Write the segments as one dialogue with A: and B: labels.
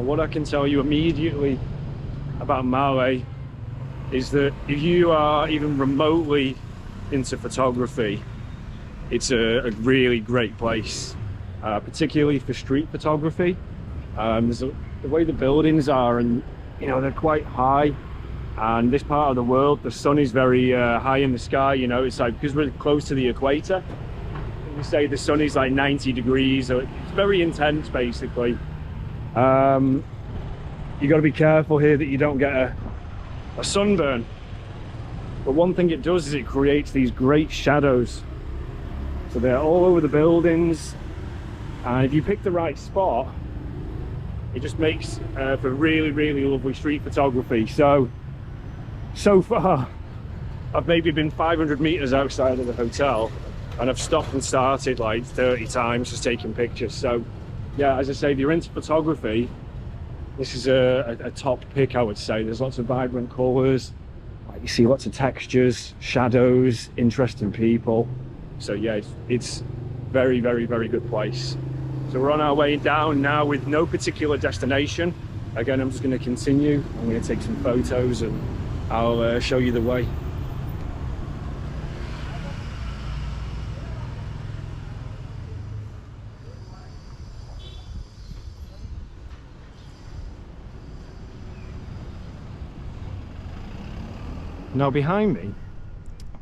A: And what I can tell you immediately about Malé is that if you are even remotely into photography, it's a really great place, particularly for street photography. The way the buildings are, and you know, they're quite high, and this part of the world, the sun is very high in the sky. You know, it's like, because we're close to the equator, we say the sun is like 90 degrees, so it's very intense basically. You got to be careful here that you don't get a sunburn, but one thing it does is it creates these great shadows, so they're all over the buildings, and if you pick the right spot, it just makes for really lovely street photography. So far I've maybe been 500 meters outside of the hotel, and I've stopped and started like 30 times just taking pictures. So yeah, as I say, if you're into photography, this is a top pick, I would say. There's lots of vibrant colors, you see lots of textures, shadows, interesting people. So yeah, it's very good place. So we're on our way down now with no particular destination. Again, I'm just going to continue. I'm going to take some photos and I'll show you the way. Now behind me,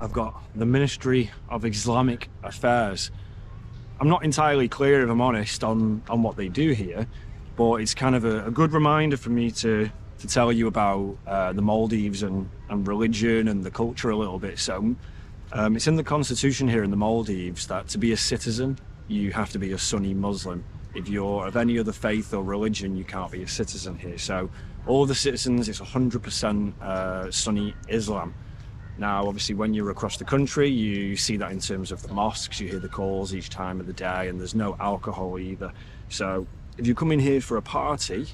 A: I've got the Ministry of Islamic Affairs. I'm not entirely clear, if I'm honest, on what they do here, but it's kind of a good reminder for me to tell you about the Maldives and religion and the culture a little bit. So it's in the constitution here in the Maldives that to be a citizen, you have to be a Sunni Muslim. If you're of any other faith or religion, you can't be a citizen here. So all the citizens, it's 100% Sunni Islam. Now, obviously, when you're across the country, you see that in terms of the mosques, you hear the calls each time of the day, and there's no alcohol either. So if you come in here for a party,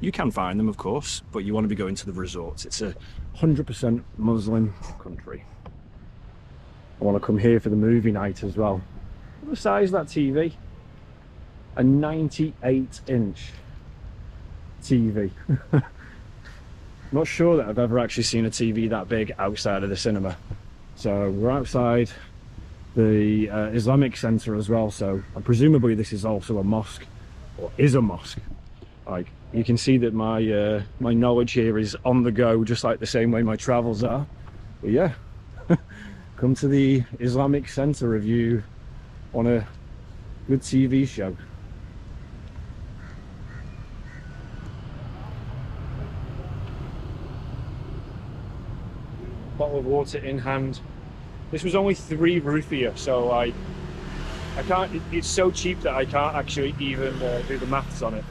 A: you can find them, of course, but you want to be going to the resorts. It's a 100% Muslim country. I want to come here for the movie night as well. What the size of that TV? A 98-inch TV. Not sure that I've ever actually seen a TV that big outside of the cinema. So we're outside the Islamic Center as well, so presumably this is also a mosque, or is a mosque. Like, you can see that my my knowledge here is on the go, just like the same way my travels are. But yeah, come to the Islamic Center if you want a good TV show. Bottle of water in hand. This was only 3 rupiah, so I can't, it's so cheap that I can't actually even do the maths on it.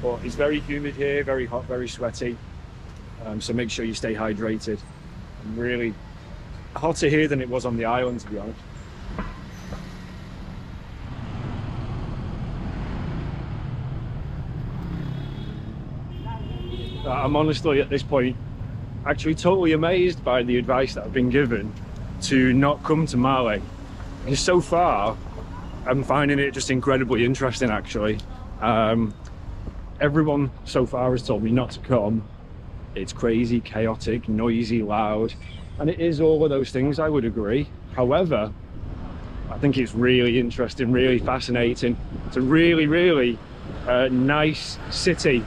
A: But it's very humid here, very hot, very sweaty, so make sure you stay hydrated. I'm really hotter here than it was on the island, to be honest. I'm honestly at this point actually totally amazed by the advice that I've been given to not come to Malé. And so far, I'm finding it just incredibly interesting, actually. Everyone so far has told me not to come. It's crazy, chaotic, noisy, loud, and it is all of those things, I would agree. However, I think it's really interesting, really fascinating. It's a really nice city.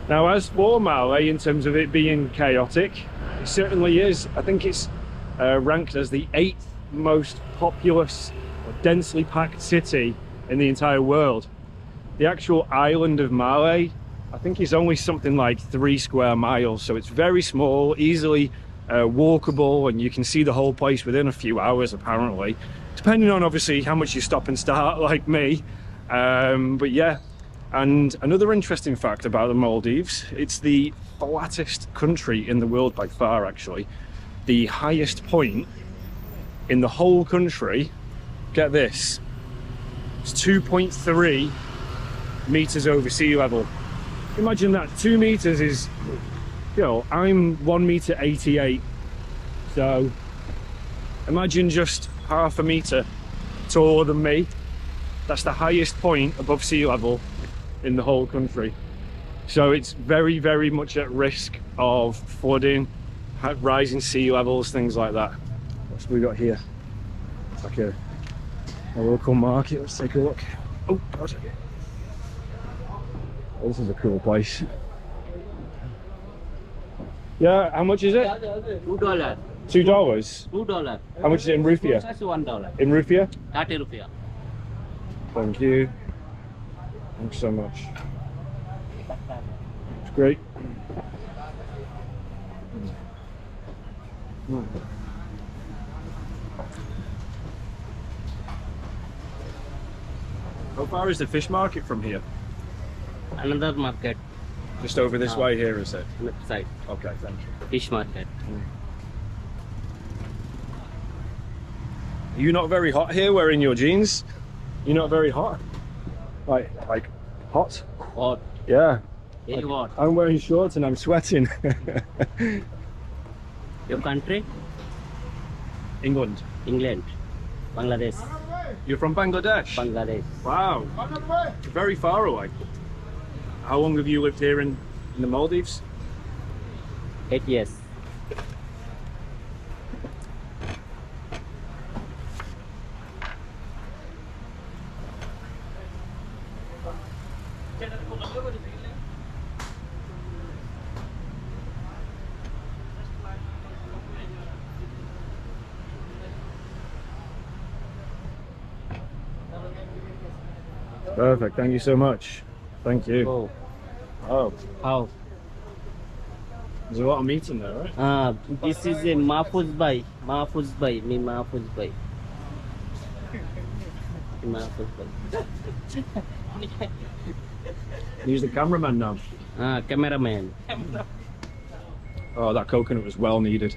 A: Now, as for Malé, in terms of it being chaotic, it certainly is. I think it's ranked as the 8th most populous or densely packed city in the entire world. The actual island of Malé, I think, is only something like 3 square miles, so it's very small, easily walkable, and you can see the whole place within a few hours, apparently, depending on obviously how much you stop and start, like me. But yeah. And another interesting fact about the Maldives, it's the flattest country in the world by far, actually. The highest point in the whole country, get this, it's 2.3 meters over sea level. Imagine that. 2 meters is, you know, I'm 1.88 meters, so imagine just half a meter taller than me. That's the highest point above sea level in the whole country. So it's very, very much at risk of flooding, rising sea levels, things like that. What's we got here? It's like a local market. Let's take a look. Oh, God. Oh, this is a cool place. Yeah, how much is it?
B: $2.
A: $2?
B: $2.
A: How much is it in rupiah?
B: That's $1.
A: In rupiah?
B: 30 rupiah.
A: Thank you. Thanks so much. It's great. How far is the fish market from here?
B: Another market,
A: Just over this way here, is it?
B: left side,
A: Okay, thank you.
B: fish market.
A: Are you not very hot here wearing your jeans? You're not very hot? Like hot?
B: Hot,
A: Yeah.
B: very hot.
A: I'm wearing shorts and I'm sweating.
B: Your country?
A: England.
B: England, Bangladesh,
A: You're from Bangladesh?
B: Bangladesh.
A: Wow. Very far away. How long have you lived here in the Maldives?
B: 8 years.
A: Perfect, thank you so much. Thank you.
B: Oh,
A: Oh,
B: how?
A: there's a lot of meat in there, right?
B: This is a Mahfuz Bhai. Mahfuz Bhai, me Mahfuz Bhai. Mahfuz Bhai.
A: He's the cameraman now.
B: Cameraman.
A: Oh, that coconut was well needed.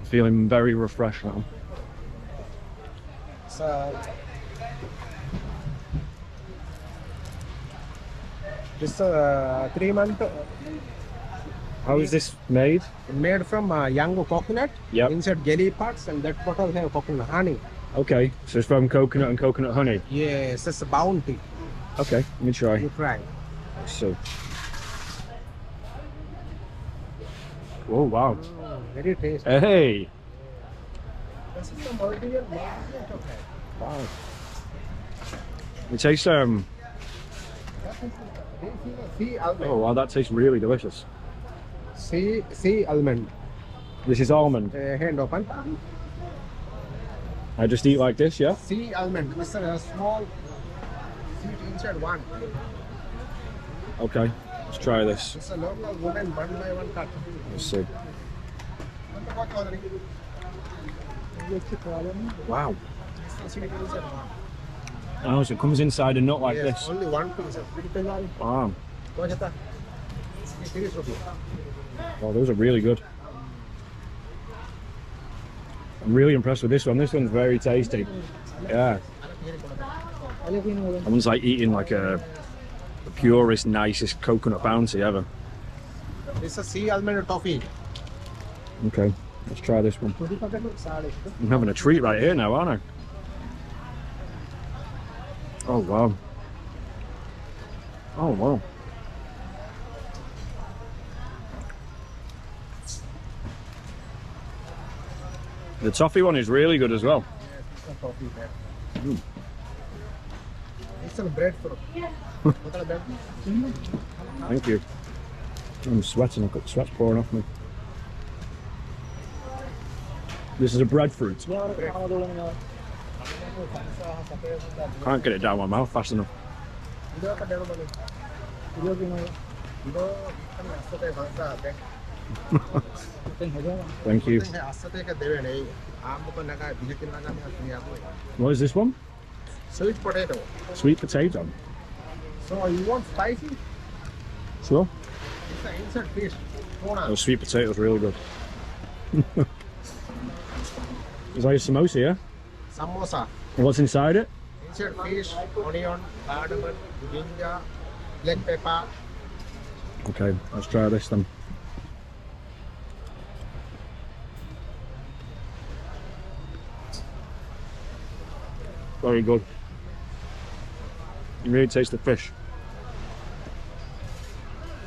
A: Feeling very refreshed now.
C: This 3 month
A: How is this made?
C: made from young coconut.
A: Yep.
C: Inside jelly parts, and that bottle have coconut honey.
A: Okay, so it's from coconut and coconut honey.
C: Yes, it's a bounty.
A: Okay, let me try.
C: You try.
A: So. Oh, wow.
C: Very tasty.
A: Hey!
C: This is the Maldivian chocolate.
A: Wow. It tastes,
C: Sea almond.
A: oh wow, that tastes really delicious.
C: Sea almond.
A: This is almond.
C: Hand open.
A: I just eat like this, yeah?
C: Sea almond. This is a small seed inside one.
A: Okay, let's try this.
C: This is a local woman one by one cut.
A: Let's see. Wow.
C: This is seed inside one.
A: Oh, so it comes inside a nut like
C: Yes,
A: this.
C: only one piece.
A: Wow.
C: What is that? 30 rupees.
A: Oh, those are really good. I'm really impressed with this one. This one's very tasty. Yeah. That one's like eating like the purest, nicest coconut bounty ever.
C: This is sea almond toffee.
A: Okay, let's try this one. I'm having a treat right here now, aren't I? Oh, wow. Oh, wow. The toffee one is really good as well.
C: It's a breadfruit.
A: Thank you. I'm sweating, I've got the sweat's pouring off me. This is a breadfruit. Can't get it down my mouth fast enough. Thank you. What is this one?
C: Sweet potato.
A: Sweet potato.
C: So you want spicy?
A: Sure.
C: It's an inside fish.
A: Oh, sweet potato's really good. Is that your samosa, yeah?
C: Samosa.
A: And what's inside it?
C: Inside fish, onion, cardamom, ginger, black pepper.
A: Okay, let's try this then. Very good. You really taste the fish.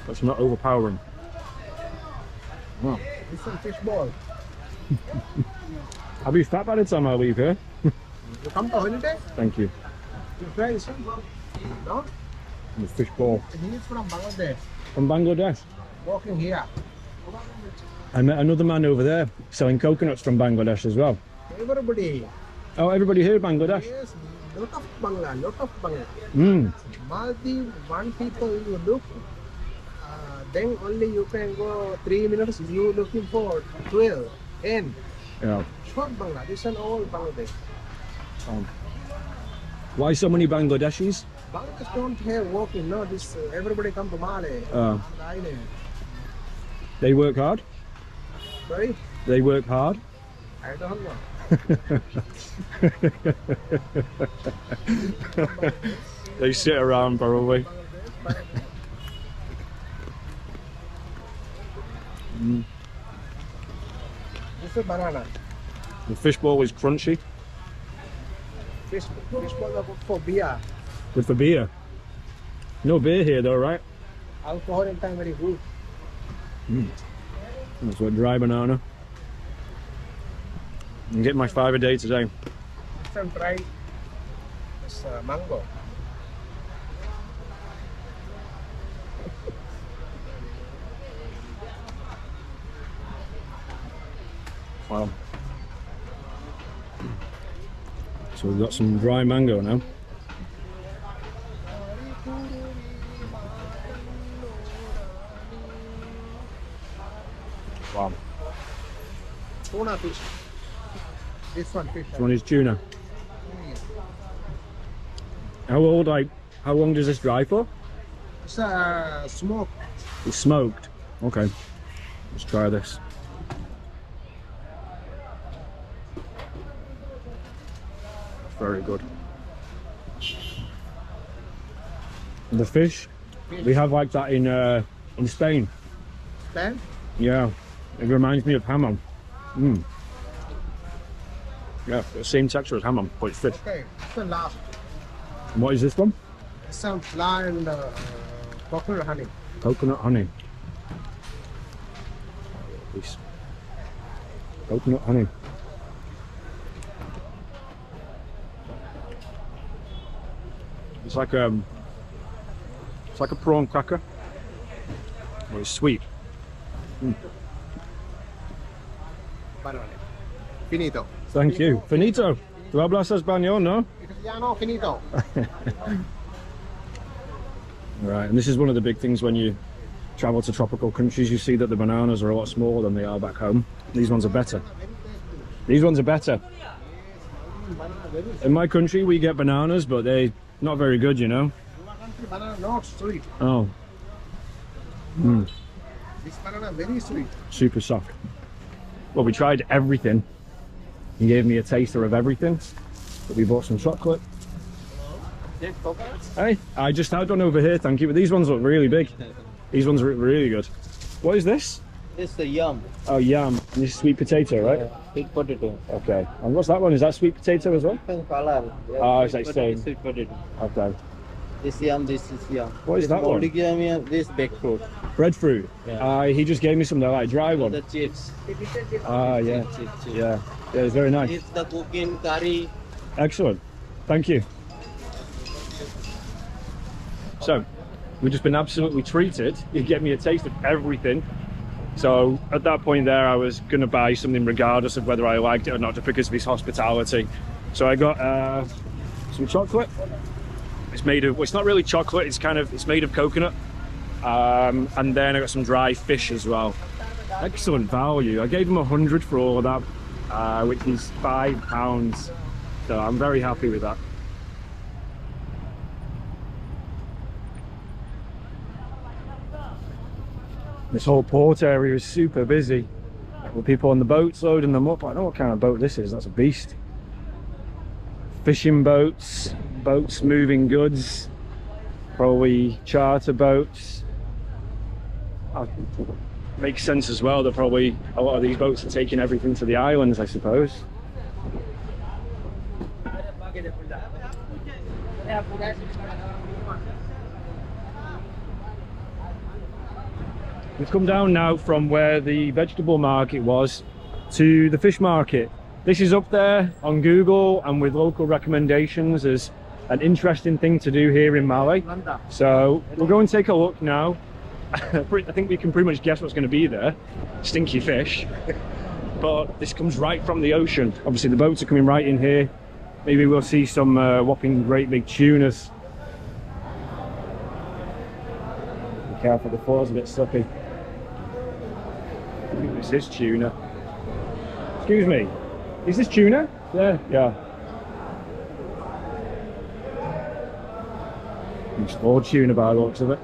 A: That's not overpowering. Wow.
C: This one fish ball.
A: I'll be fat by the time I leave here.
C: You come to holiday?
A: Thank you.
C: You try this one? No?
A: The fish ball.
C: He is from Bangladesh.
A: From Bangladesh.
C: Walking here.
A: I met another man over there selling coconuts from Bangladesh as well.
C: Everybody.
A: Oh, everybody here in Bangladesh?
C: Yes, lot of Bangla, lot of Bangla.
A: Mm.
C: Maldives, one people you look, then only you can go 3 minutes, you looking for 12, 10.
A: Yeah.
C: Short Bangla, this is all Bangladesh.
A: Why so many Bangladeshis?
C: Bangladesh don't have walking, no, this, everybody come to Malé,
A: Oh.
C: the island.
A: They work hard?
C: Sorry?
A: They work hard?
C: I don't know.
A: They sit around probably. Mm.
C: This is banana.
A: The fish ball is crunchy.
C: Fish ball is good for beer.
A: Good for beer. No beer here though, right?
C: Alcohol in time very good.
A: That's what dry banana. I'm getting my 5 a day today.
C: This one try this mango.
A: Wow. So we've got some dry mango now. Wow.
C: Tuna fish. This one fish.
A: This one is tuna. How long does this dry for?
C: It's smoke.
A: It's smoked. Okay. Let's try this. Very good. The fish, we have like that in Spain.
C: Spain?
A: Yeah, it reminds me of hamon. Mm. Yeah, the same texture as hamon, but it's fish.
C: Okay, this one last.
A: And what is this one?
C: This one flour and coconut honey.
A: Coconut honey. Please. Coconut honey. It's like a prawn cracker, but it's sweet. Mm.
C: Banana. Finito.
A: Thank you. Finito. ¿Tú hablas español, no?
C: Italiano finito.
A: Right, and this is one of the big things when you travel to tropical countries. You see that the bananas are a lot smaller than they are back home. These ones are better. These ones are better. In my country, we get bananas, but they're not very good, you know.
C: Banana not sweet.
A: Oh. Mm.
C: This banana very sweet.
A: Super soft. Well, we tried everything. He gave me a taster of everything. But we bought some chocolate. Hey, I just had one over here, thank you. But these ones look really big. These ones are really good. What is this?
B: It's the yam.
A: Oh, yam. And this is sweet potato, right?
B: Sweet potato.
A: Okay. And what's that one? Is that sweet potato as well?
B: Color.
A: Oh, it's like same.
B: Sweet potato.
A: Okay.
B: This yam, this is yam.
A: What is that one?
B: Yam, this baked fruit.
A: Breadfruit.
B: Yeah.
A: He just gave me some like dry one.
B: The chips.
A: Yeah.
B: Chips.
A: Yeah. Yeah, it's very nice.
B: It's the cooking curry.
A: Excellent. Thank you. So, we've just been absolutely treated. You get me a taste of everything. So at that point there, I was going to buy something regardless of whether I liked it or not, just because of his hospitality. So I got some chocolate. It's made of, well, it's not really chocolate, it's made of coconut. And then I got some dry fish as well. Excellent value. I gave him 100 for all of that, which is £5. So I'm very happy with that. This whole port area is super busy with people on the boats loading them up. I don't know what kind of boat this is. That's a beast. Fishing boats, boats moving goods, probably charter boats. Makes sense as well that probably a lot of these boats are taking everything to the islands, I suppose. We've come down now from where the vegetable market was to the fish market. This is up there on Google and with local recommendations as an interesting thing to do here in Malé. So we'll go and take a look now. I think we can pretty much guess what's going to be there. Stinky fish. But this comes right from the ocean. Obviously the boats are coming right in here. Maybe we'll see some whopping great big tunas. Be careful, the floor's a bit slippy. I think this is tuna. Excuse me, is this tuna? Yeah. Explored tuna by the looks of it.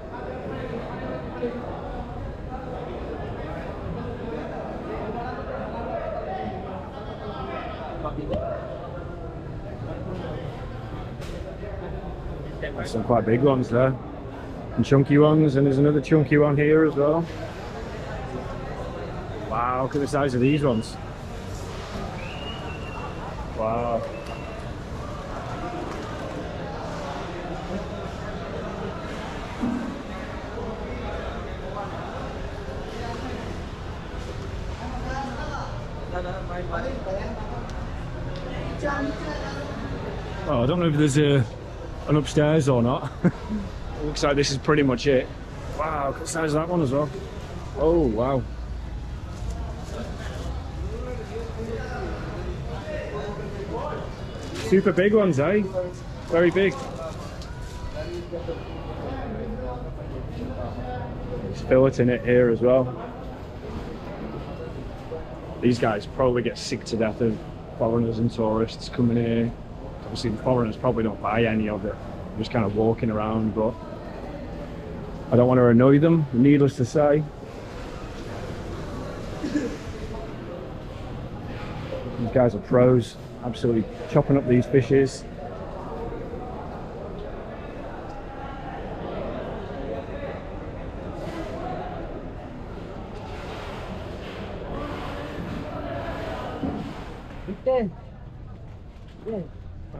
A: There's some quite big ones there, and chunky ones, and there's another chunky one here as well. Wow, look at the size of these ones. Wow. Oh, I don't know if there's an upstairs or not. Looks like this is pretty much it. Wow, look at the size of that one as well. Oh, wow. Super big ones, eh? Very big. There's filleting it here as well. These guys probably get sick to death of foreigners and tourists coming here. Obviously the foreigners probably don't buy any of it. They're just kind of walking around, but I don't want to annoy them, needless to say. These guys are pros, absolutely chopping up these fishes.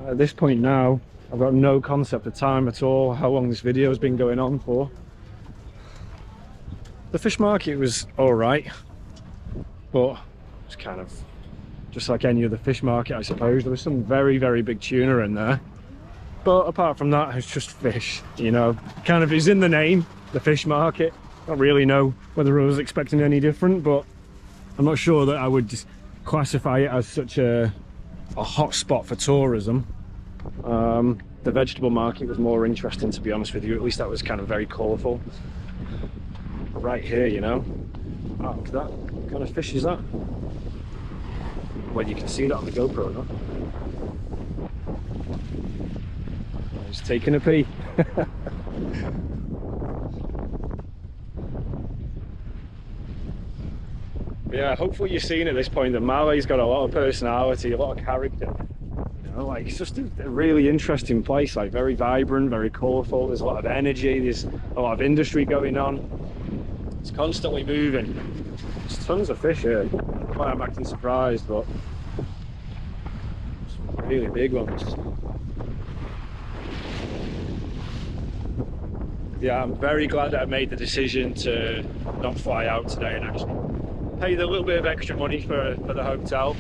A: At this point now, I've got no concept of time at all, how long this video has been going on for. The fish market was alright, but it's kind of just like any other fish market, I suppose. There was some very, very big tuna in there. But apart from that, it's just fish, you know. Kind of is in the name, the fish market. I don't really know whether I was expecting any different, but I'm not sure that I would just classify it as such a hot spot for tourism. The vegetable market was more interesting, to be honest with you. At least that was kind of very colourful. Right here, you know. Oh, look at that. What kind of fish is that? Well, you can see that on the GoPro, no? He's taking a pee. Yeah, hopefully you've seen at this point that Malé's got a lot of personality, a lot of character. You know, like, it's just a really interesting place, like very vibrant, very colourful. There's a lot of energy, there's a lot of industry going on. It's constantly moving. There's tons of fish here. Why I'm acting surprised, but some really big ones. Yeah, I'm very glad that I made the decision to not fly out today and actually pay a little bit of extra money for the hotel.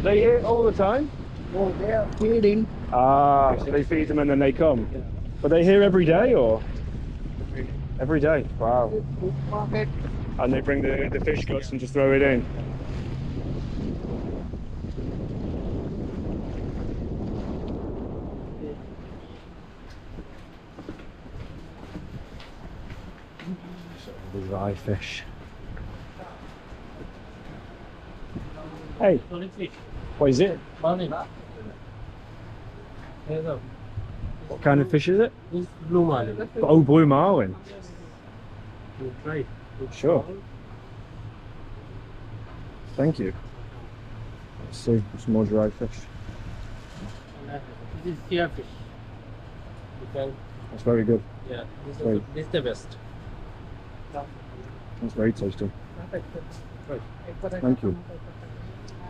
A: They here all the time?
C: Oh, they are feeding.
A: Ah, so they feed them and then they come.
C: Yeah.
A: But they here every day or? Every day. Wow.
C: Market.
A: And they bring the fish guts and just throw it in. The dry fish. Hey, what is it? What kind of fish is it?
B: This blue marlin.
A: Oh, blue marlin.
B: You try.
A: Sure. Thank you. Let's see, some more dry fish.
B: This is sea fish. You can,
A: That's very good.
B: yeah,
A: Right.
B: this is the best.
A: That's very tasty.
B: Right.
A: Thank you.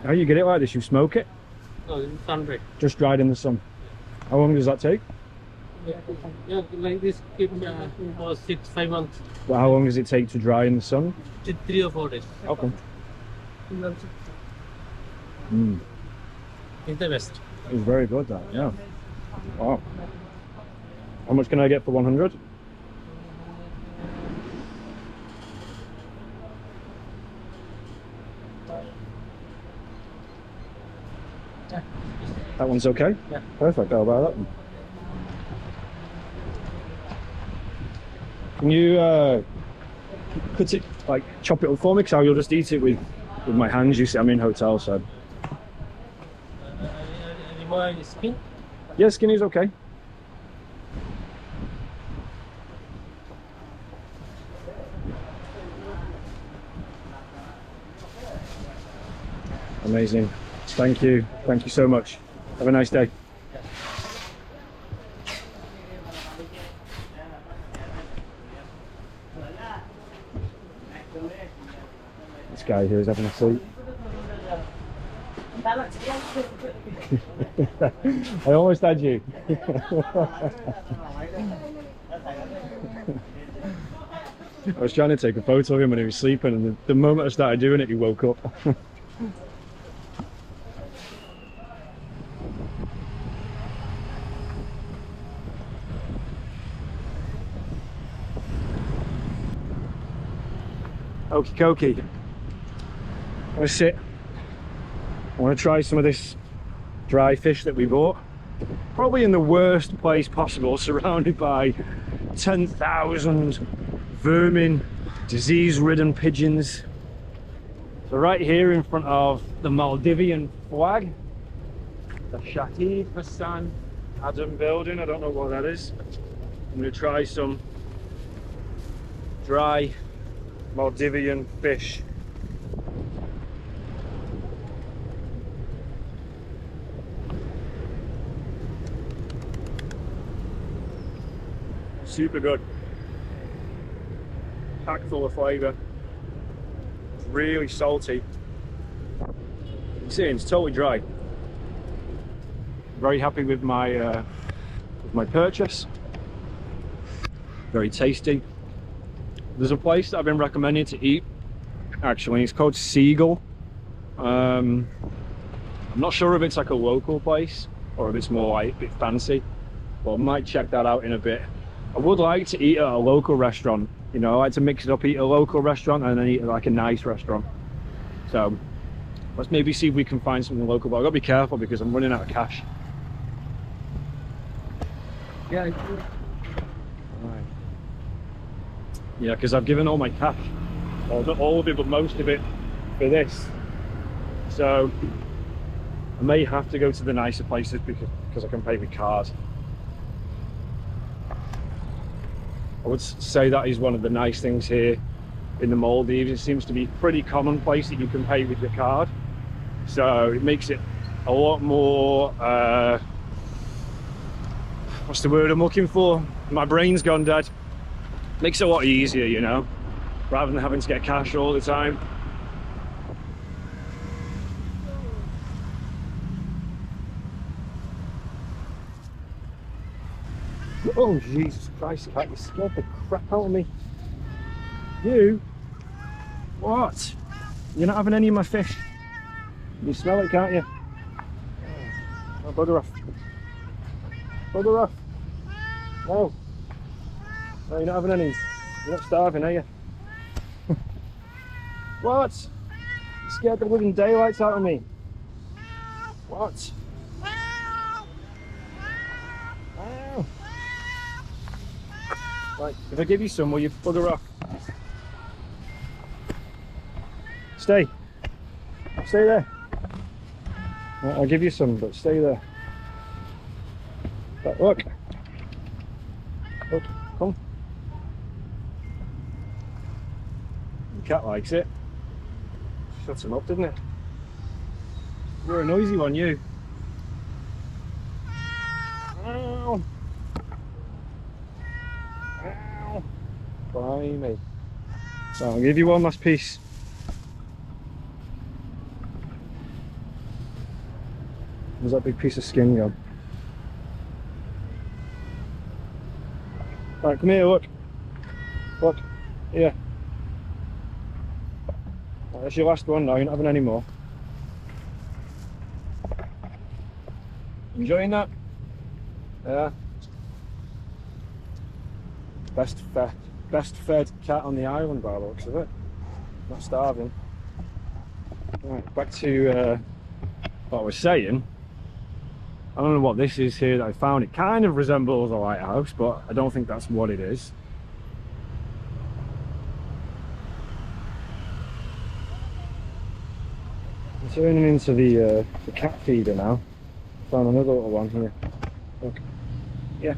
A: How you get it like this? You smoke it?
B: No, this is sunray.
A: Just dried in the sun. How long does that take?
B: Yeah, like this keep for 6 5 months,
A: Well, how long does it take to dry in the sun?
B: 3 or 4 days.
A: Okay. Mm.
B: It's the best.
A: It was very good, that, yeah. Wow. How much can I get for 100? That one's okay?
B: Yeah.
A: Perfect, I'll buy that one. Can you cut it, like chop it up for me? Because I'll just eat it with my hands. You see, I'm in hotel, so.
B: Remove skin.
A: Yeah, skinny's okay. Amazing. Thank you. Thank you so much. Have a nice day. This guy here is having a sleep. I almost had you. I was trying to take a photo of him when he was sleeping, and the moment I started doing it, he woke up. Okie dokie. I'm gonna sit. I want to try some of this dry fish that we bought. Probably in the worst place possible, surrounded by 10,000 vermin, disease-ridden pigeons. So right here in front of the Maldivian flag, the Shahid Hassan Adam building, I don't know what that is. I'm going to try some dry Maldivian fish. Super good, packed full of flavour, really salty. You see, it's totally dry. Very happy with my purchase. Very tasty. There's a place that I've been recommended to eat, actually. It's called Seagull. I'm not sure if it's like a local place or if it's more like a bit fancy, but I might check that out in a bit. I would like to eat at a local restaurant, you know. I like to mix it up, eat at a local restaurant and then eat at like a nice restaurant. So let's maybe see if we can find something local, but I've got to be careful because I'm running out of cash.
B: Yeah.
A: Right. Yeah, because I've given all my cash, well, not all of it, but most of it for this. So I may have to go to the nicer places because I can pay with card. I would say that is one of the nice things here in the Maldives. It seems to be pretty commonplace that you can pay with your card. So it makes it a lot more, what's the word I'm looking for? My brain's gone dead. Makes it a lot easier, you know, rather than having to get cash all the time. Oh, Jesus Christ, Cat, you scared the crap out of me. You? What? You're not having any of my fish? You smell it, can't you? Oh, bugger off. Bugger off. No. No, you're not having any. You're not starving, are you? What? You scared the living daylights out of me. What? Ow. Right, if I give you some, will you bugger off? Stay. Stay there. Right, I'll give you some, but stay there. But look. Look, come. The cat likes it. Shuts him up, didn't it? You're a noisy one, you. Ow. Ow. Blimey. So I'll give you one last piece. Where's that big piece of skin go? Right, come here, look. Look, here. Right, that's your last one now, you're not having any more. Enjoying that? Yeah. Best fed cat on the island by the looks of it. Not starving. Right, back to what I was saying. I don't know what this is here that I found. It kind of resembles a lighthouse, but I don't think that's what it is. I'm turning into the cat feeder now. Found another little one here. Look. Yeah.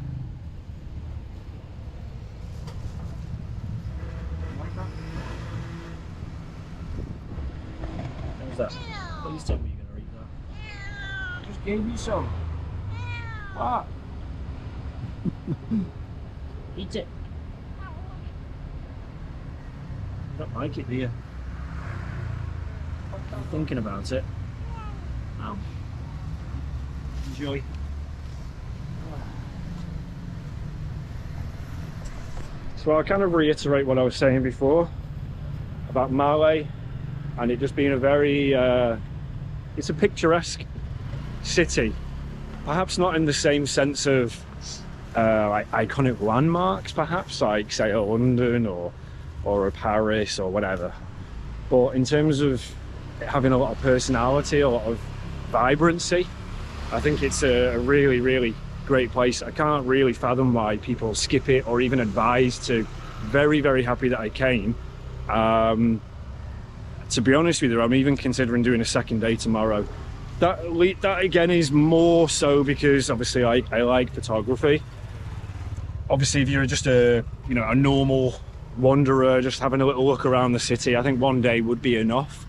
A: What's that? Please tell me you're gonna eat that. I just gave you some. What? Eat it. You don't like it, do you? I'm thinking about it. Ow. Enjoy. So I'll kind of reiterate what I was saying before about Malé, and it just being a very it's a picturesque city, perhaps not in the same sense of like iconic landmarks, perhaps like say a London or a Paris or whatever, but in terms of having a lot of personality, a lot of vibrancy, I think it's a really, really great place. I can't really fathom why people skip it or even advise to. Very, very happy that I came. To be honest with you, I'm even considering doing a second day tomorrow. That again is more so because obviously I like photography. Obviously, if you're just a normal wanderer, just having a little look around the city, I think one day would be enough.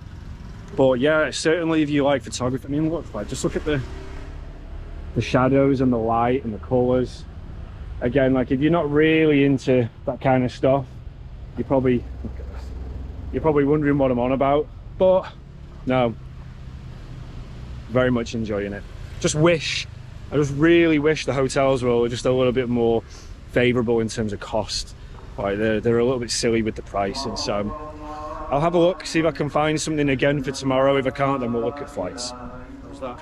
A: But yeah, certainly if you like photography, I mean, just look at the shadows and the light and the colours. Again, like if you're not really into that kind of stuff, you're probably wondering what I'm on about. But no, very much enjoying it. I just really wish the hotels were just a little bit more favourable in terms of cost. Like they're a little bit silly with the price, and so I'll have a look, see if I can find something again for tomorrow. If I can't, then we'll look at flights. How's that?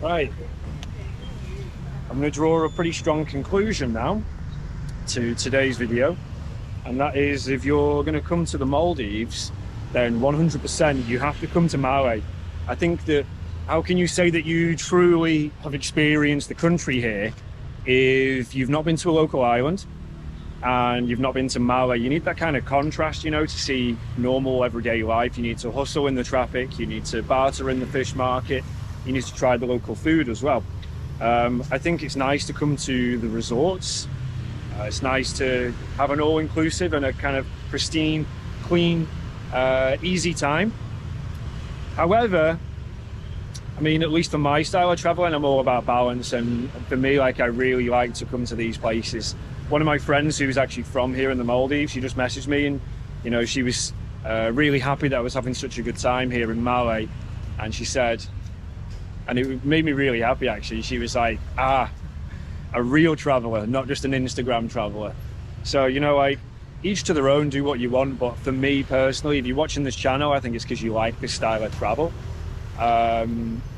A: Right, I'm going to draw a pretty strong conclusion now to today's video, and that is if you're going to come to the Maldives, then 100% you have to come to Malé. I think that how can you say that you truly have experienced the country here if you've not been to a local island and you've not been to Malé? You need that kind of contrast, to see normal everyday life. You need to hustle in the traffic, you need to barter in the fish market, you need to try the local food as well. I think it's nice to come to the resorts. It's nice to have an all-inclusive and a kind of pristine, clean, easy time. However, I mean, at least for my style of traveling, I'm all about balance, and for me, like, I really like to come to these places. One of my friends who's actually from here in the Maldives, she just messaged me, and she was really happy that I was having such a good time here in Malé, and she said, and it made me really happy actually, she was like, a real traveler, not just an Instagram traveler. So like, each to their own, do what you want, but for me personally, if you're watching this channel, I think it's because you like this style of travel. I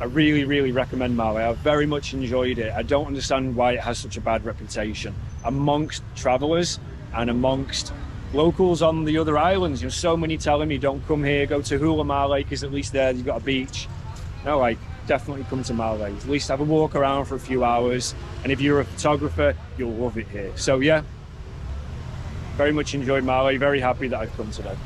A: really, really recommend Malé. I've very much enjoyed it. I don't understand why it has such a bad reputation amongst travelers and amongst locals on the other islands. So many telling me don't come here, go to Malé, because at least there you've got a beach. No, like, definitely come to Malé. At least have a walk around for a few hours, and if you're a photographer, you'll love it here. So yeah, very much enjoyed Malé. Very happy that I've come today.